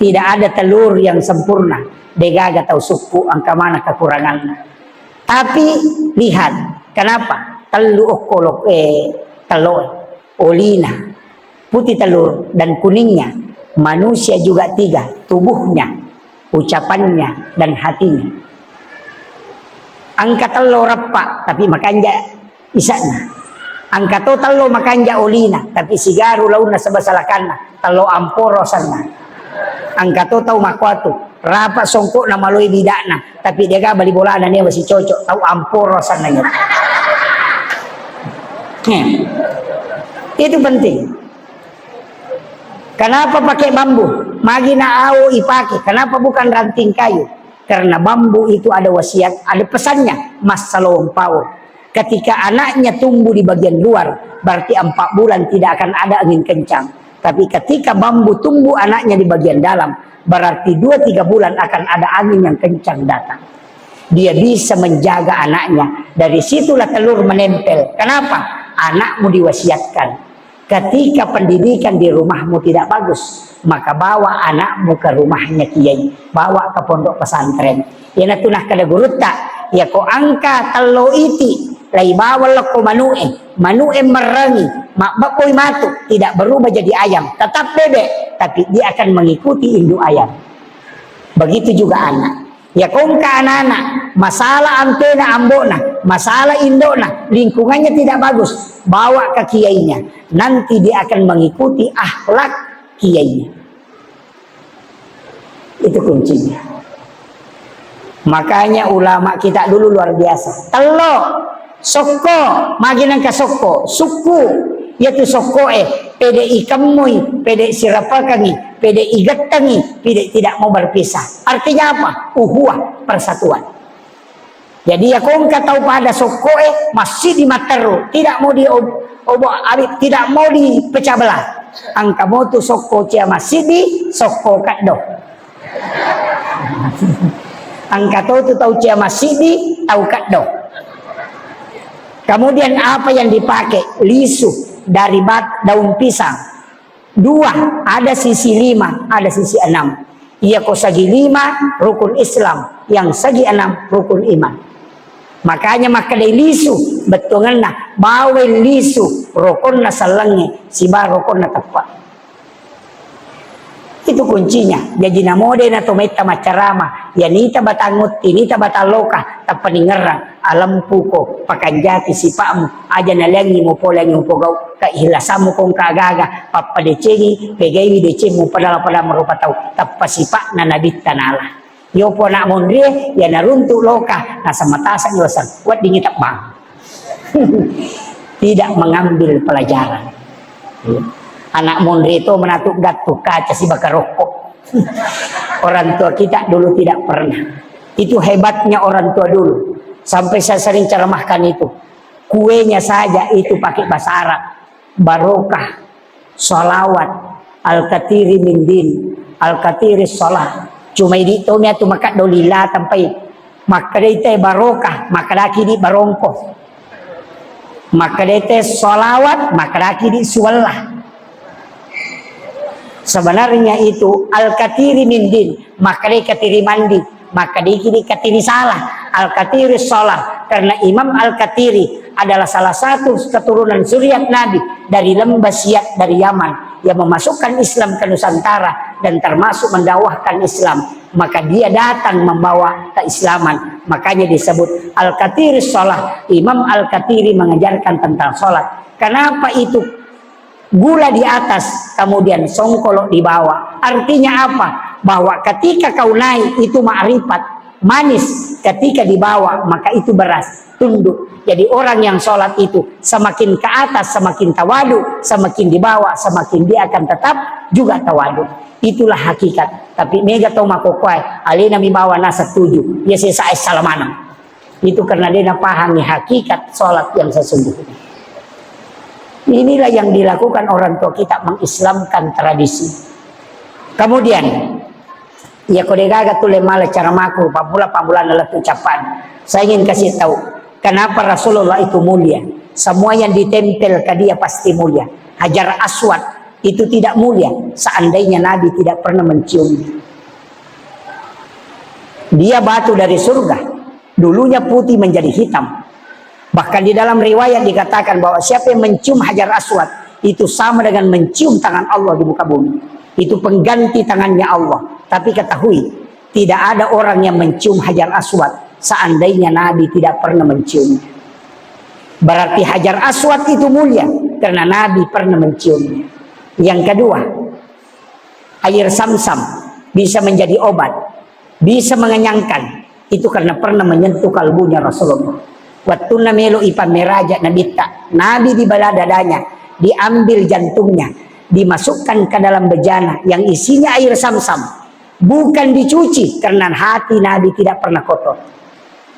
S1: Tidak ada telur yang sempurna. Degaga tahu suku angka mana kekurangannya. Tapi lihat kenapa telur kolok telur olina putih telur dan kuningnya manusia juga tiga tubuhnya, ucapannya dan hatinya. Angka telur repak tapi makanja isana. Angka total lo makanja olina tapi sigaru launa sebasalakanna telur amporosanna. Angka total makwatu rapat songkok na maloi bidakna tapi dia gak bali bola dia masih cocok tahu amporosan nanya. Itu penting. Kenapa pakai bambu? Magina au ipake. Kenapa bukan ranting kayu? Karena bambu itu ada wasiat, ada pesannya. Mas salom pau. Ketika anaknya tumbuh di bagian luar, berarti 4 bulan tidak akan ada angin kencang. Tapi ketika bambu tumbuh anaknya di bagian dalam, berarti 2-3 bulan akan ada angin yang kencang datang. Dia bisa menjaga anaknya. Dari situlah telur menempel. Kenapa? Anakmu diwasiatkan. Ketika pendidikan di rumahmu tidak bagus, maka bawa anakmu ke rumahnya kiai, bawa ke pondok pesantren. Ya tunah kada gurutta, ya ko angka telo iti, lai bawa lo ko manue merengi, mak bakoy matu, tidak berubah jadi ayam, tetap bebek, tapi dia akan mengikuti induk ayam. Begitu juga anak. Ya kongka anak-anak, masalah antena ambona, masalah indona, lingkungannya tidak bagus, bawa ke kiainya. Nanti dia akan mengikuti akhlak kiainya. Itu kuncinya. Makanya ulama kita dulu luar biasa. Telo, soko, maginan ka soko, suku, yaitu soko pede ikamui, pede sirapakangi, pede igatangi, pede tidak mau berpisah. Artinya apa? Uhuah, persatuan. Jadi ya kong tahu pada soko masih di materu, tidak mau tidak mau dipecah belah. Angka motu soko cia masih di soko kaddo. Angka tu tahu cia masih di tahu kaddo. Kemudian apa yang dipakai? Lisu dari daun pisang. 2, ada sisi 5, ada sisi 6. Ia ko sagi 5 rukun Islam, yang sagi 6 rukun iman. Makanya maka dari lisu betungan na bawa lisu rukun na salangi siba rukun na tepat. Itu kuncinya. Jadi namode na tometa macarama ya nita batangut nita bataloka tapaningerang alam puko pakanjati sipamu aja nalengi mo polengi mo pogau kailasamu kong kagaga papadecegi pegewi decemu padala merupa tau tapasipa na nabit tanala. Yo po na mondre ya naruntuk loka na samatasan yosan wat dingitak bang. Tidak mengambil pelajaran. Anak mondre itu menatuk gatu kaca si bakar rokok. Orang tua kita dulu tidak pernah. Itu hebatnya orang tua dulu. Sampai saya sering ceramahkan itu. Kuenya saja itu pakai bahasa Arab. Barokah, sholawat, al-katiri min din, al-katiri sholat. Cuma itu tu maka dolila sampai maka dite barokah, maka laki di barongko. Maka dite sholawat, maka laki di suwalah. Sebenarnya itu al-katiri min din, maka dia katiri mandi, maka dia katiri salah. Al-katiri sholat, karena Imam Al-Katiri adalah salah satu keturunan zuriat Nabi dari lembah Siak dari Yaman yang memasukkan Islam ke Nusantara dan termasuk mendakwahkan Islam. Maka dia datang membawa keislaman, makanya disebut Al-Katiri sholat. Imam Al-Katiri mengajarkan tentang sholat. Kenapa itu? Gula di atas, kemudian songkolok di bawah. Artinya apa? Bahwa ketika kau naik itu ma'rifat, manis. Ketika di bawah, maka itu beras, tunduk. Jadi orang yang sholat itu semakin ke atas, semakin tawadu, semakin di bawah, semakin dia akan tetap juga tawadu. Itulah hakikat. Tapi mega tau makokwai, alina mi bawa nasa tujuh, ya saya salamanang. Itu karena dia pahami hakikat sholat yang sesungguhnya. Inilah yang dilakukan orang tua kita, mengislamkan tradisi. Kemudian, ya kode gaga tule mala cara maku, pamula adalah ucapan. Saya ingin kasih tahu, kenapa Rasulullah itu mulia. Semua yang ditempel ke dia pasti mulia. Hajar Aswad itu tidak mulia seandainya Nabi tidak pernah menciumnya. Dia batu dari surga, dulunya putih menjadi hitam. Bahkan di dalam riwayat dikatakan bahwa siapa yang mencium Hajar Aswad itu sama dengan mencium tangan Allah di muka bumi. Itu pengganti tangannya Allah. Tapi ketahui, tidak ada orang yang mencium Hajar Aswad seandainya Nabi tidak pernah menciumnya. Berarti Hajar Aswad itu mulia karena Nabi pernah menciumnya. Yang kedua, air Zamzam bisa menjadi obat, bisa mengenyangkan. Itu karena pernah menyentuh kalbunya Rasulullah. Waktu namelo ipameraja nabita, Nabi di bala dadanya, diambil jantungnya, dimasukkan ke dalam bejana yang isinya air Zamzam. Bukan dicuci karena hati Nabi tidak pernah kotor,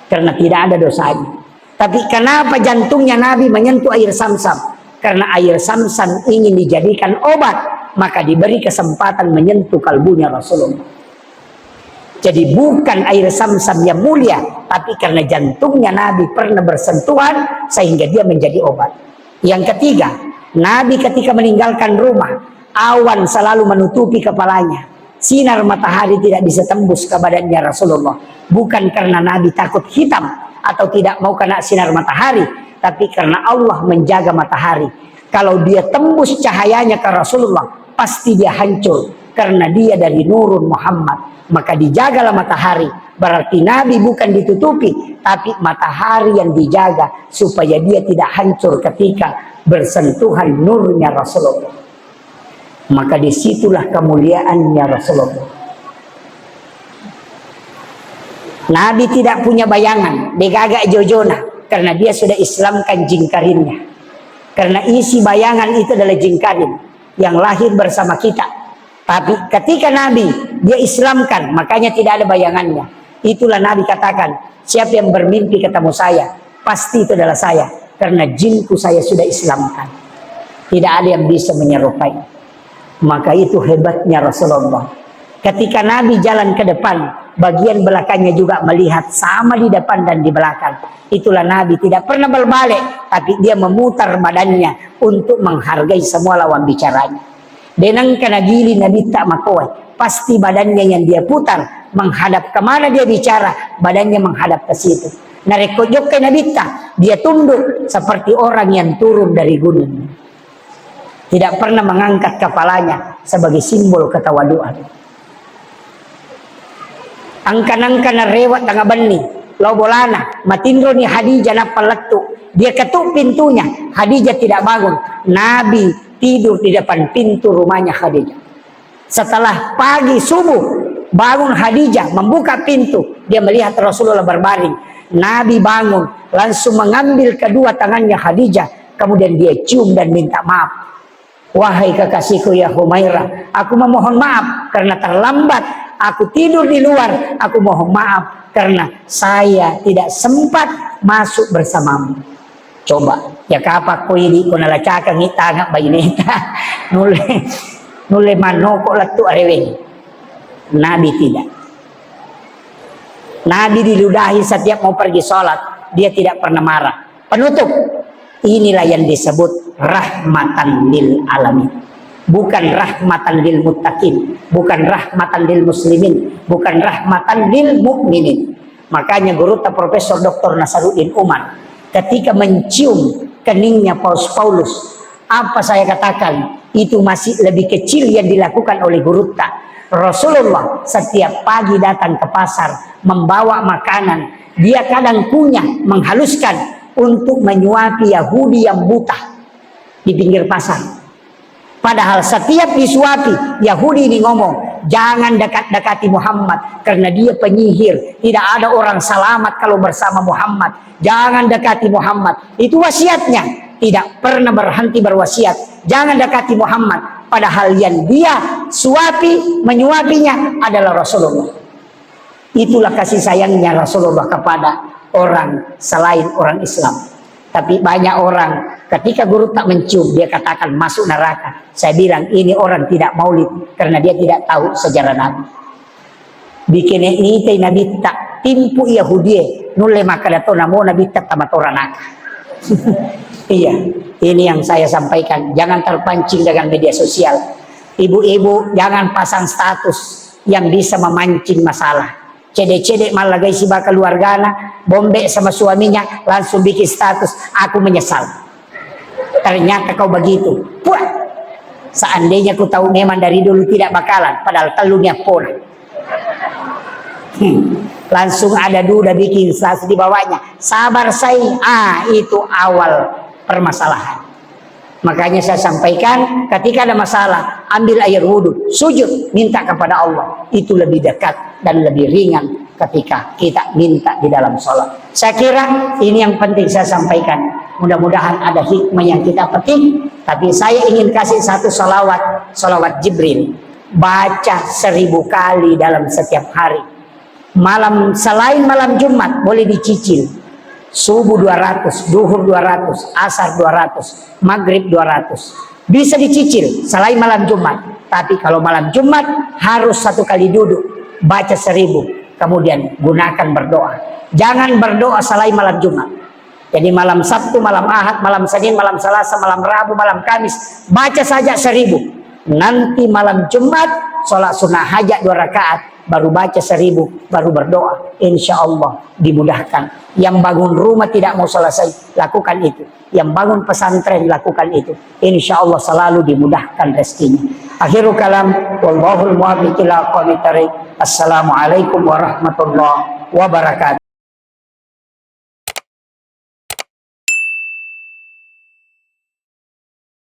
S1: karena tidak ada dosanya. Tapi kenapa jantungnya Nabi menyentuh air Zamzam? Karena air Zamzam ingin dijadikan obat, maka diberi kesempatan menyentuh kalbunya Rasulullah. Jadi bukan air Zamzam yang mulia, tapi karena jantungnya Nabi pernah bersentuhan sehingga dia menjadi obat. Yang ketiga, Nabi ketika meninggalkan rumah, awan selalu menutupi kepalanya. Sinar matahari tidak bisa tembus ke badannya Rasulullah. Bukan karena Nabi takut hitam atau tidak mau kena sinar matahari, tapi karena Allah menjaga matahari. Kalau dia tembus cahayanya ke Rasulullah, pasti dia hancur karena dia dari nurun Muhammad. Maka dijagalah matahari. Berarti Nabi bukan ditutupi, tapi matahari yang dijaga supaya dia tidak hancur ketika bersentuhan nurnya Rasulullah. Maka disitulah kemuliaannya Rasulullah. Nabi tidak punya bayangan, degagak jojona, karena dia sudah Islamkan jingkarinnya. Karena isi bayangan itu adalah jingkarin yang lahir bersama kita. Tapi ketika Nabi dia Islamkan, makanya tidak ada bayangannya. Itulah Nabi katakan, siapa yang bermimpi ketemu saya, pasti itu adalah saya, karena jinku saya sudah Islamkan. Tidak ada yang bisa menyerupai. Maka itu hebatnya Rasulullah. Ketika Nabi jalan ke depan, bagian belakangnya juga melihat sama di depan dan di belakang. Itulah Nabi tidak pernah berbalik, tapi dia memutar badannya untuk menghargai semua lawan bicaranya. Denang kana gili Nabi tak makawai, pasti badannya yang dia putar menghadap kemana dia bicara, badannya menghadap ke situ. Narekojok ke Nabi tak, dia tunduk seperti orang yang turun dari gunung. Tidak pernah mengangkat kepalanya sebagai simbol ketawaduan. Angkan-angkan rewat tengah beni, lobolana, matindro ni Khadijah napalatu. Dia ketuk pintunya, Khadijah tidak bangun. Nabi tidur di depan pintu rumahnya Khadijah. Setelah pagi subuh, bangun Khadijah, membuka pintu. Dia melihat Rasulullah berbaring. Nabi bangun, langsung mengambil kedua tangannya Khadijah. Kemudian dia cium dan minta maaf. Wahai kekasihku ya Humairah, aku memohon maaf karena terlambat. Aku tidur di luar. Aku mohon maaf karena saya tidak sempat masuk bersamamu. Coba, ya kapak ko ini ko nalacaka ngita nga bayineta. Nule manoko latu areweng. Nabi tidak. Nabi diludahi setiap mau pergi sholat. Dia tidak pernah marah. Penutup. Inilah yang disebut rahmatan lil alamin. Bukan rahmatan lil muttaqin, bukan rahmatan lil muslimin, bukan rahmatan lil mukminin. Makanya guru Profesor Dr. Nasaruddin Umar ketika mencium keningnya Paulus, apa saya katakan? Itu masih lebih kecil yang dilakukan oleh guru Rasulullah setiap pagi datang ke pasar membawa makanan. Dia kadang punya menghaluskan untuk menyuapi Yahudi yang buta di pinggir pasar. Padahal setiap disuapi, Yahudi ini ngomong, jangan dekat-dekati Muhammad karena dia penyihir. Tidak ada orang selamat kalau bersama Muhammad. Jangan dekati Muhammad. Itu wasiatnya. Tidak pernah berhenti berwasiat. Jangan dekati Muhammad. Padahal yang dia suapi, menyuapinya adalah Rasulullah. Itulah kasih sayangnya Rasulullah kepada orang selain orang Islam. Tapi banyak orang ketika guru tak mencium, dia katakan masuk neraka. Saya bilang ini orang tidak maulid karena dia tidak tahu sejarah Nabi. Bikin ini teh Nabi tak timpu Yahudi nulle maka dato namo Nabi tak tamatorana. Iya, ini yang saya sampaikan. Jangan terpancing dengan media sosial. Ibu-ibu jangan pasang status yang bisa memancing masalah. Cedek-cedek malah guys si bakal keluargana, bombe sama suaminya, langsung bikin status, aku menyesal. Ternyata kau begitu. Puah. Seandainya ku tahu memang dari dulu tidak bakalan, padahal telurnya pun. Langsung ada duda bikin status di bawahnya. Sabar say, itu awal permasalahan. Makanya saya sampaikan, ketika ada masalah, ambil air wudhu, sujud, minta kepada Allah. Itu lebih dekat dan lebih ringan ketika kita minta di dalam sholat. Saya kira ini yang penting saya sampaikan. Mudah-mudahan ada hikmah yang kita petik. Tapi saya ingin kasih satu salawat Jibril. Baca 1000 kali dalam setiap hari. Selain malam Jumat, boleh dicicil. Subuh 200, duhur 200, asar 200, maghrib 200. Bisa dicicil selain malam Jumat. Tapi kalau malam Jumat harus 1 kali duduk, baca 1000, kemudian gunakan berdoa. Jangan berdoa selain malam Jumat. Jadi malam Sabtu, malam Ahad, malam Senin, malam Selasa, malam Rabu, malam Kamis, baca saja 1000. Nanti malam Jumat, sholat sunnah hajat 2 rakaat, baru baca 1000, baru berdoa. Insya Allah dimudahkan. Yang bangun rumah tidak mau selesai, lakukan itu. Yang bangun pesantren, lakukan itu. Insya Allah selalu dimudahkan rezekinya. Akhirul kalam, wallahul muwaffiq ila aqwamit thariq. Assalamualaikum warahmatullahi wabarakatuh.